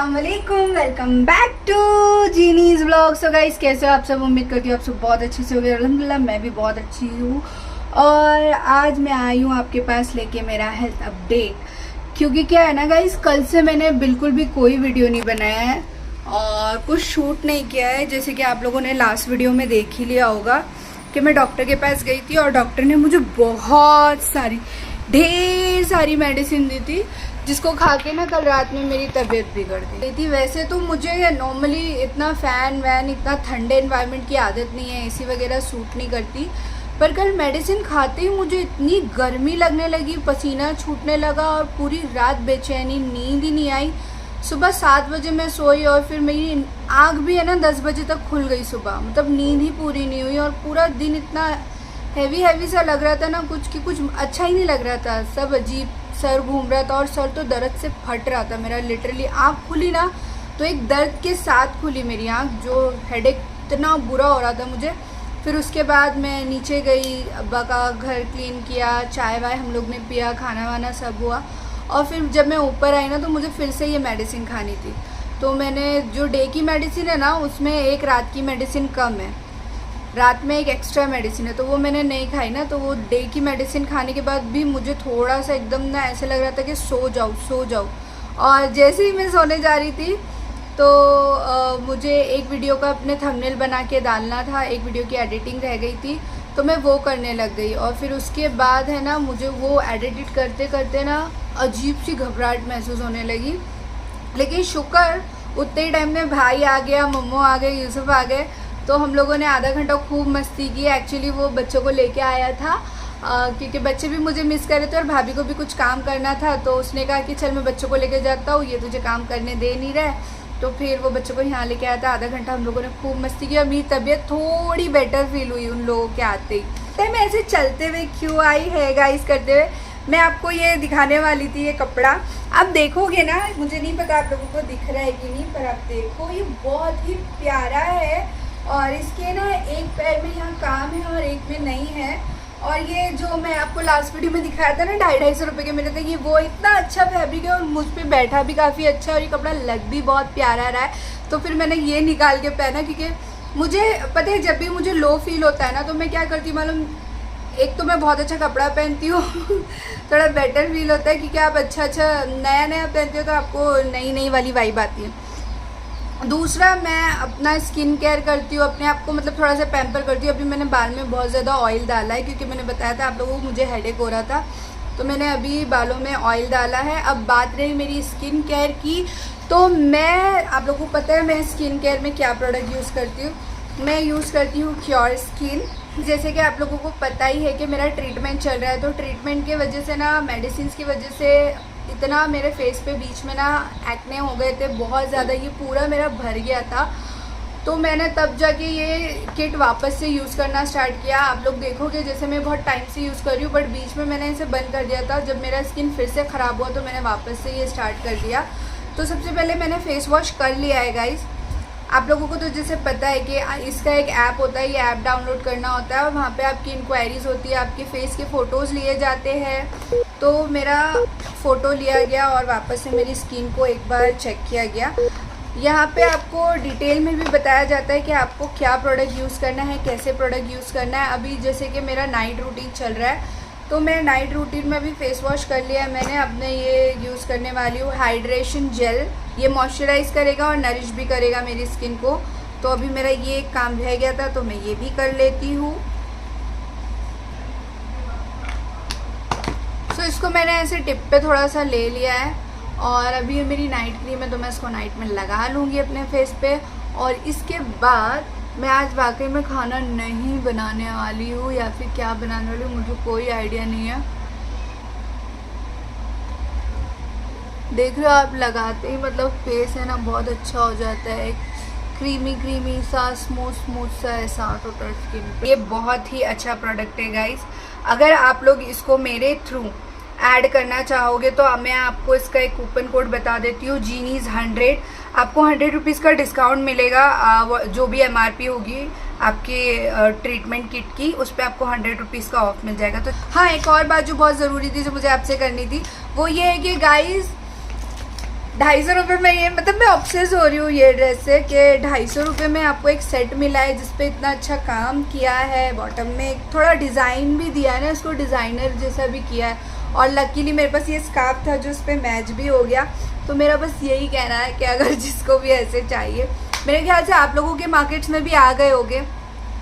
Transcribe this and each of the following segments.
अस्सलाम वालेकुम, welcome back to Genie's blog. So guys, कैसे हो आप सब? उम्मीद करती हूँ आप सब बहुत अच्छे से हो गए। अल्हम्दुलिल्लाह मैं भी बहुत अच्छी हूँ। और आज मैं आई हूँ आपके पास लेके मेरा हेल्थ अपडेट, क्योंकि क्या है ना गाइस, कल से मैंने बिल्कुल भी कोई वीडियो नहीं बनाया है और कुछ शूट नहीं किया है। जैसे कि आप लोगों ने लास्ट वीडियो में देख ही लिया होगा कि मैं डॉक्टर के पास गई थी और डॉक्टर ने मुझे बहुत सारी ढेर सारी मेडिसिन दी थी, जिसको खा के ना कल रात में मेरी तबीयत बिगड़ गई थी। वैसे तो मुझे नॉर्मली इतना फ़ैन वैन, इतना ठंडे इन्वायरमेंट की आदत नहीं है, एसी वगैरह सूट नहीं करती, पर कल मेडिसिन खाते ही मुझे इतनी गर्मी लगने लगी, पसीना छूटने लगा और पूरी रात बेचैनी, नींद ही नहीं आई। सुबह 7 बजे मैं सोई और फिर मेरी आँख भी है ना 10 बजे तक खुल गई सुबह, मतलब नींद ही पूरी नहीं हुई। और पूरा दिन इतना हैवी सा लग रहा था ना, कुछ अच्छा ही नहीं लग रहा था, सब अजीब, सर घूम रहा था और सर तो दर्द से फट रहा था मेरा। लिटरली आँख खुली ना तो एक दर्द के साथ खुली मेरी आँख, जो हेडेक इतना बुरा हो रहा था मुझे। फिर उसके बाद मैं नीचे गई, अब्बा का घर क्लीन किया, चाय वाय हम लोग ने पिया, खाना वाना सब हुआ। और फिर जब मैं ऊपर आई ना तो मुझे फिर से ये मेडिसिन खानी थी। तो मैंने जो डे की मेडिसिन है ना, उसमें एक रात की मेडिसिन कम है, रात में एक एक्स्ट्रा मेडिसिन है, तो वो मैंने नहीं खाई ना। तो वो डे की मेडिसिन खाने के बाद भी मुझे थोड़ा सा एकदम ना ऐसे लग रहा था कि सो जाऊँ। और जैसे ही मैं सोने जा रही थी तो मुझे एक वीडियो का अपने थंबनेल बना के डालना था, एक वीडियो की एडिटिंग रह गई थी, तो मैं वो करने लग गई। और फिर उसके बाद है ना, मुझे वो एडिट करते करते ना अजीब सी घबराहट महसूस होने लगी। लेकिन शुक्र उतने ही टाइम में भाई आ गया, मम्मो आ गए, यूसुफ आ गए, तो हम लोगों ने आधा घंटा खूब मस्ती की। एक्चुअली वो बच्चों को लेके आया था क्योंकि बच्चे भी मुझे मिस कर रहे थे और भाभी को भी कुछ काम करना था, तो उसने कहा कि चल मैं बच्चों को लेके जाता हूँ, ये तुझे काम करने दे नहीं रहे। तो फिर वो बच्चों को यहाँ लेके आया था, आधा घंटा हम लोगों ने खूब मस्ती की और मेरी तबीयत थोड़ी बेटर फील हुई उन लोगों के आते ही। तो मैं ऐसे चलते हुए क्यों आई है गाइस करते हुए, मैं आपको ये दिखाने वाली थी ये कपड़ा। आप देखोगे ना, मुझे नहीं पता आप लोगों को दिख रहा है कि नहीं, पर आप देखो ये बहुत ही प्यारा है और इसके ना एक पैर में यहाँ काम है और एक में नहीं है। और ये जो मैं आपको लास्ट वीडियो में दिखाया था ना 250-250 रुपये के मिले थे, ये वो इतना अच्छा फैब्रिक है और मुझ पे बैठा भी काफ़ी अच्छा, और ये कपड़ा लग भी बहुत प्यारा रहा है। तो फिर मैंने ये निकाल के पहना, क्योंकि मुझे पता है जब भी मुझे लो फील होता है ना तो मैं क्या करती हूँ मालूम, एक तो मैं बहुत अच्छा कपड़ा पहनती हूँ थोड़ा बेटर फील होता है, क्योंकि आप अच्छा नया पहनते हो तो आपको नई वाली वाइब आती है। दूसरा, मैं अपना स्किन केयर करती हूँ, अपने आप को मतलब थोड़ा सा पैम्पर करती हूँ। अभी मैंने बाल में बहुत ज़्यादा ऑयल डाला है, क्योंकि मैंने बताया था आप लोगों को मुझे हेडेक हो रहा था, तो मैंने अभी बालों में ऑयल डाला है। अब बात रही मेरी स्किन केयर की, तो मैं, आप लोगों को पता है मैं स्किन केयर में क्या प्रोडक्ट यूज़ करती हूँ। मैं यूज़ करती हूँ क्योर स्किन। जैसे कि आप लोगों को पता ही है कि मेरा ट्रीटमेंट चल रहा है, तो ट्रीटमेंट की वजह से ना, मेडिसिन की वजह से इतना मेरे फेस पे बीच में ना एक्ने हो गए थे बहुत ज़्यादा, ये पूरा मेरा भर गया था। तो मैंने तब जाके ये किट वापस से यूज़ करना स्टार्ट किया। आप लोग देखोगे जैसे मैं बहुत टाइम से यूज़ कर रही हूँ, बट बीच में मैंने इसे बंद कर दिया था। जब मेरा स्किन फिर से ख़राब हुआ तो मैंने वापस से ये स्टार्ट कर दिया। तो सबसे पहले मैंने फेस वॉश कर लिया है गाइस। आप लोगों को तो जैसे पता है कि इसका एक ऐप होता है, ये ऐप डाउनलोड करना होता है और वहाँ पे आपकी इंक्वायरीज़ होती है, आपके फेस के फ़ोटोज़ लिए जाते हैं। तो मेरा फ़ोटो लिया गया और वापस से मेरी स्किन को एक बार चेक किया गया। यहाँ पे आपको डिटेल में भी बताया जाता है कि आपको क्या प्रोडक्ट यूज़ करना है, कैसे प्रोडक्ट यूज़ करना है। अभी जैसे कि मेरा नाइट रूटीन चल रहा है, तो मैं नाइट रूटीन में भी फेस वॉश कर लिया है मैंने। अब मैं ये यूज़ करने वाली हूँ हाइड्रेशन जेल, ये मॉइस्चराइज़ करेगा और नरिश भी करेगा मेरी स्किन को। तो अभी मेरा ये एक काम रह गया था, तो मैं ये भी कर लेती हूँ। तो इसको मैंने ऐसे टिप पे थोड़ा सा ले लिया है और अभी मेरी नाइट क्रीम है, तो मैं इसको नाइट में लगा लूँगी अपने फेस पे। और इसके बाद मैं आज वाकई में खाना नहीं बनाने वाली हूँ, या फिर क्या बनाने वाली हूँ मुझे कोई आइडिया नहीं है। देख रहे हो आप, लगाते ही मतलब फेस है ना बहुत अच्छा हो जाता है, क्रीमी सा, स्मूथ सा एहसास होता है स्किन पे। ये बहुत ही अच्छा प्रोडक्ट है गाइस। अगर आप लोग इसको मेरे थ्रू ऐड करना चाहोगे तो मैं आपको इसका एक कूपन कोड बता देती हूँ, जीनीज 100। आपको 100 रुपीज़ का डिस्काउंट मिलेगा। जो भी MRP होगी आपके ट्रीटमेंट किट की, उस पर आपको 100 रुपीज़ का ऑफ मिल जाएगा। तो हाँ, एक और बात जो बहुत ज़रूरी थी, जो मुझे आपसे करनी थी, वो ये है कि गाइस ₹250 में ये, मतलब मैं ऑब्सेस हो रही हूँ ये ड्रेस से कि ₹250 में आपको एक सेट मिला है जिसपे इतना अच्छा काम किया है। बॉटम में एक थोड़ा डिज़ाइन भी दिया है ना, इसको डिज़ाइनर जैसा भी किया है। और लकीली मेरे पास ये स्कार्फ था जो इस पर मैच भी हो गया। तो मेरा बस यही कहना है कि अगर जिसको भी ऐसे चाहिए, मेरे ख्याल से आप लोगों के मार्केट्स में भी आ गए होंगे।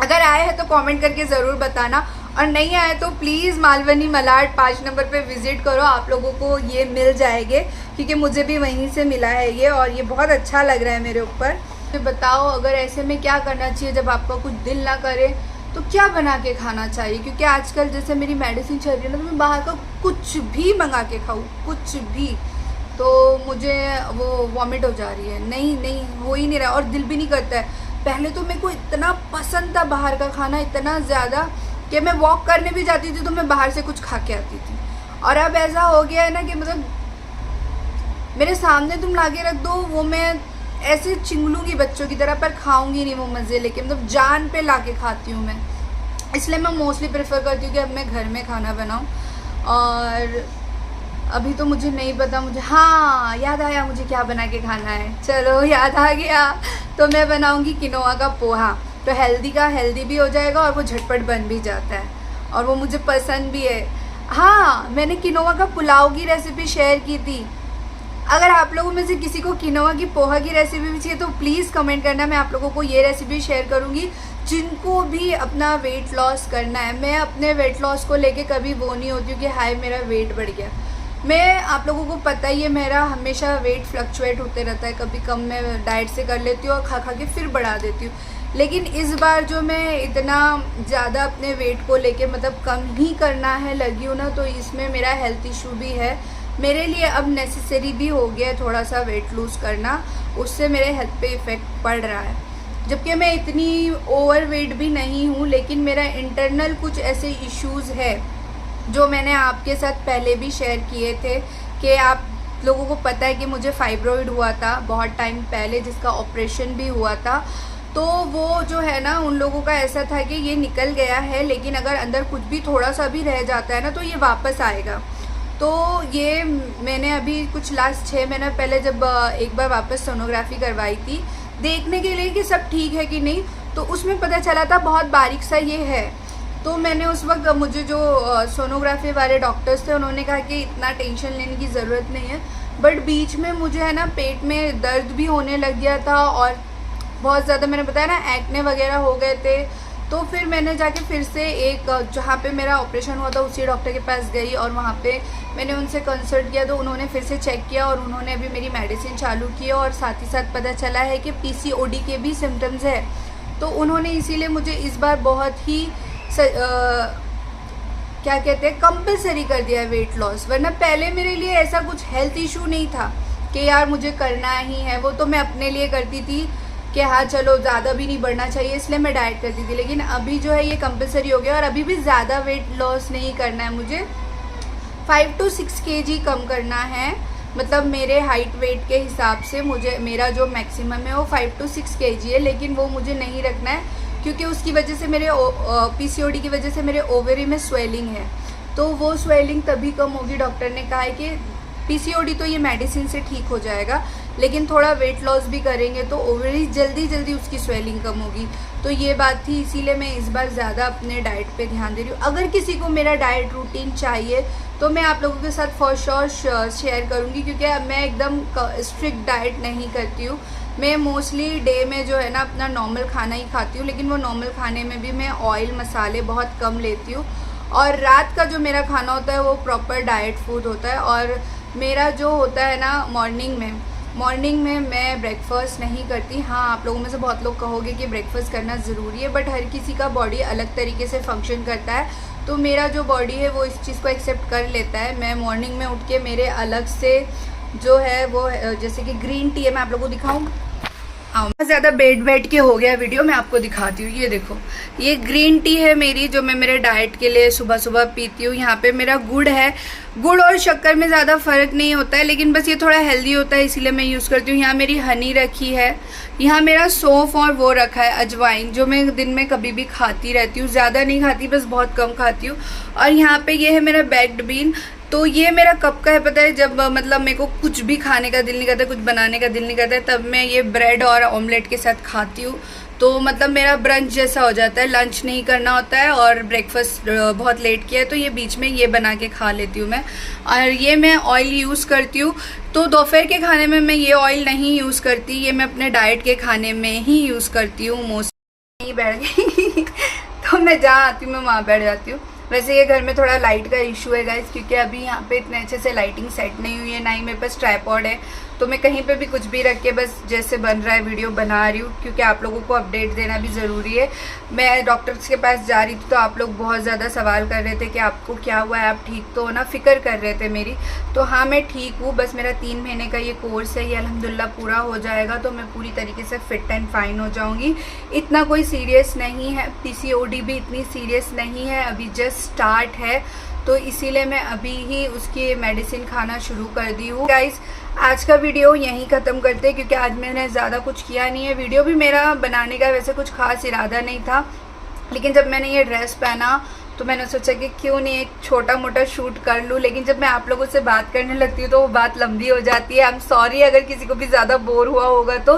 अगर आए हैं तो कमेंट करके ज़रूर बताना, और नहीं आए तो प्लीज़ मालवनी मलाड 5 नंबर पे विज़िट करो, आप लोगों को ये मिल जाएंगे, क्योंकि मुझे भी वहीं से मिला है ये, और ये बहुत अच्छा लग रहा है मेरे ऊपर। तो बताओ, अगर ऐसे में क्या करना चाहिए जब आपका कुछ दिल ना करे तो क्या बना के खाना चाहिए? क्योंकि आजकल जैसे मेरी मेडिसिन चल रही है ना, तो मैं बाहर का कुछ भी मंगा के खाऊँ, कुछ भी, तो मुझे वो वॉमिट हो जा रही है। नहीं हो ही नहीं रहा, और दिल भी नहीं करता है। पहले तो मेरे को इतना पसंद था बाहर का खाना, इतना ज़्यादा कि मैं वॉक करने भी जाती थी तो मैं बाहर से कुछ खा के आती थी। और अब ऐसा हो गया है ना कि मतलब मेरे सामने तुम ला के रख दो, वो मैं ऐसे चिंगलूंगी बच्चों की तरह, पर खाऊंगी नहीं वो मज़े लेके, मतलब जान पे ला के खाती हूँ मैं। इसलिए मैं मोस्टली प्रेफर करती हूँ कि अब मैं घर में खाना बनाऊँ। और अभी तो मुझे नहीं पता, मुझे हाँ याद आया मुझे क्या बना के खाना है, चलो याद आ गया। तो मैं बनाऊँगी किनोआ का पोहा। तो हेल्दी का हेल्दी भी हो जाएगा और वो झटपट बन भी जाता है, और वो मुझे पसंद भी है। हाँ, मैंने किनोआ का पुलाव की रेसिपी शेयर की थी। अगर आप लोगों में से किसी को किनोआ की पोहा की रेसिपी भी चाहिए तो प्लीज़ कमेंट करना, मैं आप लोगों को ये रेसिपी शेयर करूँगी। जिनको भी अपना वेट लॉस करना है, मैं अपने वेट लॉस को लेके कभी वो नहीं होती हूँ कि हाय मेरा वेट बढ़ गया। मैं, आप लोगों को पता ही है, मेरा हमेशा वेट फ्लक्चुएट होते रहता है, कभी कम मैं डाइट से कर लेती हूँ और खा के फिर बढ़ा देती हूँ। लेकिन इस बार जो मैं इतना ज़्यादा अपने वेट को लेके मतलब कम ही करना है लगी हूँ ना, तो इसमें मेरा हेल्थ इशू भी है। मेरे लिए अब नेसेसरी भी हो गया है थोड़ा सा वेट लूज़ करना, उससे मेरे हेल्थ पे इफ़ेक्ट पड़ रहा है। जबकि मैं इतनी ओवर वेट भी नहीं हूँ, लेकिन मेरा इंटरनल कुछ ऐसे इश्यूज़ है जो मैंने आपके साथ पहले भी शेयर किए थे कि आप लोगों को पता है कि मुझे फाइब्रॉइड हुआ था बहुत टाइम पहले, जिसका ऑपरेशन भी हुआ था। तो वो जो है ना, उन लोगों का ऐसा था कि ये निकल गया है, लेकिन अगर अंदर कुछ भी थोड़ा सा भी रह जाता है ना तो ये वापस आएगा। तो ये मैंने अभी कुछ लास्ट 6 महीने पहले जब एक बार वापस सोनोग्राफी करवाई थी देखने के लिए कि सब ठीक है कि नहीं, तो उसमें पता चला था बहुत बारीक सा ये है। तो मैंने उस वक्त, मुझे जो सोनोग्राफी वाले डॉक्टर्स थे उन्होंने कहा कि इतना टेंशन लेने की ज़रूरत नहीं है। बट बीच में मुझे है ना पेट में दर्द भी होने लग गया था, और बहुत ज़्यादा, मैंने बताया ना, एक्ने वगैरह हो गए थे। तो फिर मैंने जाके फिर से एक, जहाँ पे मेरा ऑपरेशन हुआ था उसी डॉक्टर के पास गई, और वहाँ पे मैंने उनसे कंसल्ट किया। तो उन्होंने फिर से चेक किया और उन्होंने अभी मेरी मेडिसिन चालू की, और साथ ही साथ पता चला है कि PCOD के भी सिम्टम्स है। तो उन्होंने इसीलिए मुझे इस बार बहुत ही क्या कहते हैं, कंपलसरी कर दिया है वेट लॉस। वरना पहले मेरे लिए ऐसा कुछ हेल्थ इशू नहीं था कि यार मुझे करना ही है, वो तो मैं अपने लिए करती थी कि हाँ चलो ज़्यादा भी नहीं बढ़ना चाहिए, इसलिए मैं डाइट करती थी। लेकिन अभी जो है ये कंपलसरी हो गया, और अभी भी ज़्यादा वेट लॉस नहीं करना है मुझे, 5 to 6 kg कम करना है। मतलब मेरे हाइट वेट के हिसाब से मुझे, मेरा जो मैक्सिमम है वो 5 to 6 kg है, लेकिन वो मुझे नहीं रखना है क्योंकि उसकी वजह से मेरे PCOD की वजह से मेरे ओवरी में स्वेलिंग है। तो वो स्वेलिंग तभी कम होगी, डॉक्टर ने कहा है कि PCOD तो ये मेडिसिन से ठीक हो जाएगा, लेकिन थोड़ा वेट लॉस भी करेंगे तो ओवरी जल्दी उसकी स्वेलिंग कम होगी। तो ये बात थी, इसीलिए मैं इस बार ज़्यादा अपने डाइट पे ध्यान दे रही हूँ। अगर किसी को मेरा डाइट रूटीन चाहिए तो मैं आप लोगों के साथ फॉर श्योर शेयर करूँगी, क्योंकि मैं एकदम स्ट्रिक्ट डाइट नहीं करती हूँ। मैं मोस्टली डे में जो है ना अपना नॉर्मल खाना ही खाती हूँ, लेकिन वो नॉर्मल खाने में भी मैं ऑयल मसाले बहुत कम लेती हूँ। और रात का जो मेरा खाना होता है वो प्रॉपर डाइट फूड होता है। और मेरा जो होता है ना मॉर्निंग में मैं ब्रेकफास्ट नहीं करती। हाँ, आप लोगों में से बहुत लोग कहोगे कि ब्रेकफास्ट करना ज़रूरी है, बट हर किसी का बॉडी अलग तरीके से फंक्शन करता है। तो मेरा जो बॉडी है वो इस चीज़ को एक्सेप्ट कर लेता है। मैं मॉर्निंग में उठ के मेरे अलग से जो है वो, जैसे कि ग्रीन टी है, मैं आप लोगों को दिखाऊँ, ज़्यादा बैठ के हो गया वीडियो, मैं आपको दिखाती हूँ। ये देखो, ये ग्रीन टी है मेरी, जो मैं मेरे डाइट के लिए सुबह सुबह पीती हूँ। यहाँ पे मेरा गुड़ है, गुड़ और शक्कर में ज़्यादा फ़र्क नहीं होता है, लेकिन बस ये थोड़ा हेल्दी होता है इसीलिए मैं यूज़ करती हूँ। यहाँ मेरी हनी रखी है, यहाँ मेरा सौंफ और वो रखा है अजवाइन, जो मैं दिन में कभी भी खाती रहती हूँ, ज़्यादा नहीं खाती, बस बहुत कम खाती हूँ। और यहाँ पे ये है मेरा बैक्ड बीन। तो तो ये मेरा कब का है पता है, जब मतलब मेरे को कुछ भी खाने का दिल नहीं करता, कुछ बनाने का दिल नहीं करता है, तब मैं ये ब्रेड और ऑमलेट के साथ खाती हूँ। तो मतलब मेरा ब्रंच जैसा हो जाता है, लंच नहीं करना होता है और ब्रेकफास्ट बहुत लेट किया है तो ये बीच में ये बना के खा लेती हूँ मैं। और ये मैं ऑयल यूज़ करती हूँ, तो दोपहर के खाने में मैं ये ऑयल नहीं यूज़ करती, ये मैं अपने डाइट के खाने में ही यूज़ करती हूँ मोस्टली। नहीं बैठ गई तो मैं जहाँ आती हूँ मैं वहाँ बैठ जाती हूँ। वैसे ये घर में थोड़ा लाइट का इशू है गाइस, क्योंकि अभी यहाँ पे इतने अच्छे से लाइटिंग सेट नहीं हुई है, ना ही मेरे पास ट्राइपॉड है, तो मैं कहीं पे भी कुछ भी रख के बस जैसे बन रहा है वीडियो बना रही हूँ, क्योंकि आप लोगों को अपडेट देना भी ज़रूरी है। मैं डॉक्टर्स के पास जा रही थी तो आप लोग बहुत ज़्यादा सवाल कर रहे थे कि आपको क्या हुआ है, आप ठीक तो हो ना, फ़िक्र कर रहे थे मेरी। तो हाँ मैं ठीक हूँ, बस मेरा 3 महीने का ये कोर्स है, ये अल्हम्दुलिल्लाह पूरा हो जाएगा तो मैं पूरी तरीके से फ़िट एंड फाइन हो जाऊँगी। इतना कोई सीरियस नहीं है, PCOD भी इतनी सीरियस नहीं है, अभी जस्ट स्टार्ट है, तो इसीलिए मैं अभी ही उसकी मेडिसिन खाना शुरू कर दी हूँ। गाइस आज का वीडियो यहीं ख़त्म करते हैं, क्योंकि आज मैंने ज़्यादा कुछ किया नहीं है। वीडियो भी मेरा बनाने का वैसे कुछ खास इरादा नहीं था, लेकिन जब मैंने ये ड्रेस पहना तो मैंने सोचा कि क्यों नहीं एक छोटा मोटा शूट कर लूँ। लेकिन जब मैं आप लोगों से बात करने लगती हूँ तो वो बात लंबी हो जाती है। आई एम सॉरी अगर किसी को भी ज़्यादा बोर हुआ होगा तो,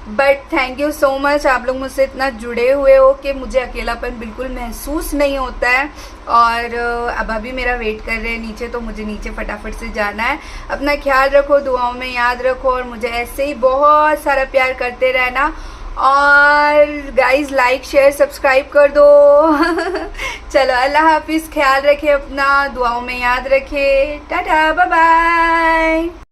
but thank you so much, आप लोग मुझसे इतना जुड़े हुए हो कि मुझे अकेलापन बिल्कुल महसूस नहीं होता है। और अब अभी मेरा वेट कर रहे हैं नीचे, तो मुझे नीचे फटाफट से जाना है। अपना ख्याल रखो, दुआओं में याद रखो, और मुझे ऐसे ही बहुत सारा प्यार करते रहना। और गाइस लाइक शेयर सब्सक्राइब कर दो चलो अल्लाह हाफिज़, ख्याल रखे अपना, दुआओं में याद रखे, टाटा बाय बाय।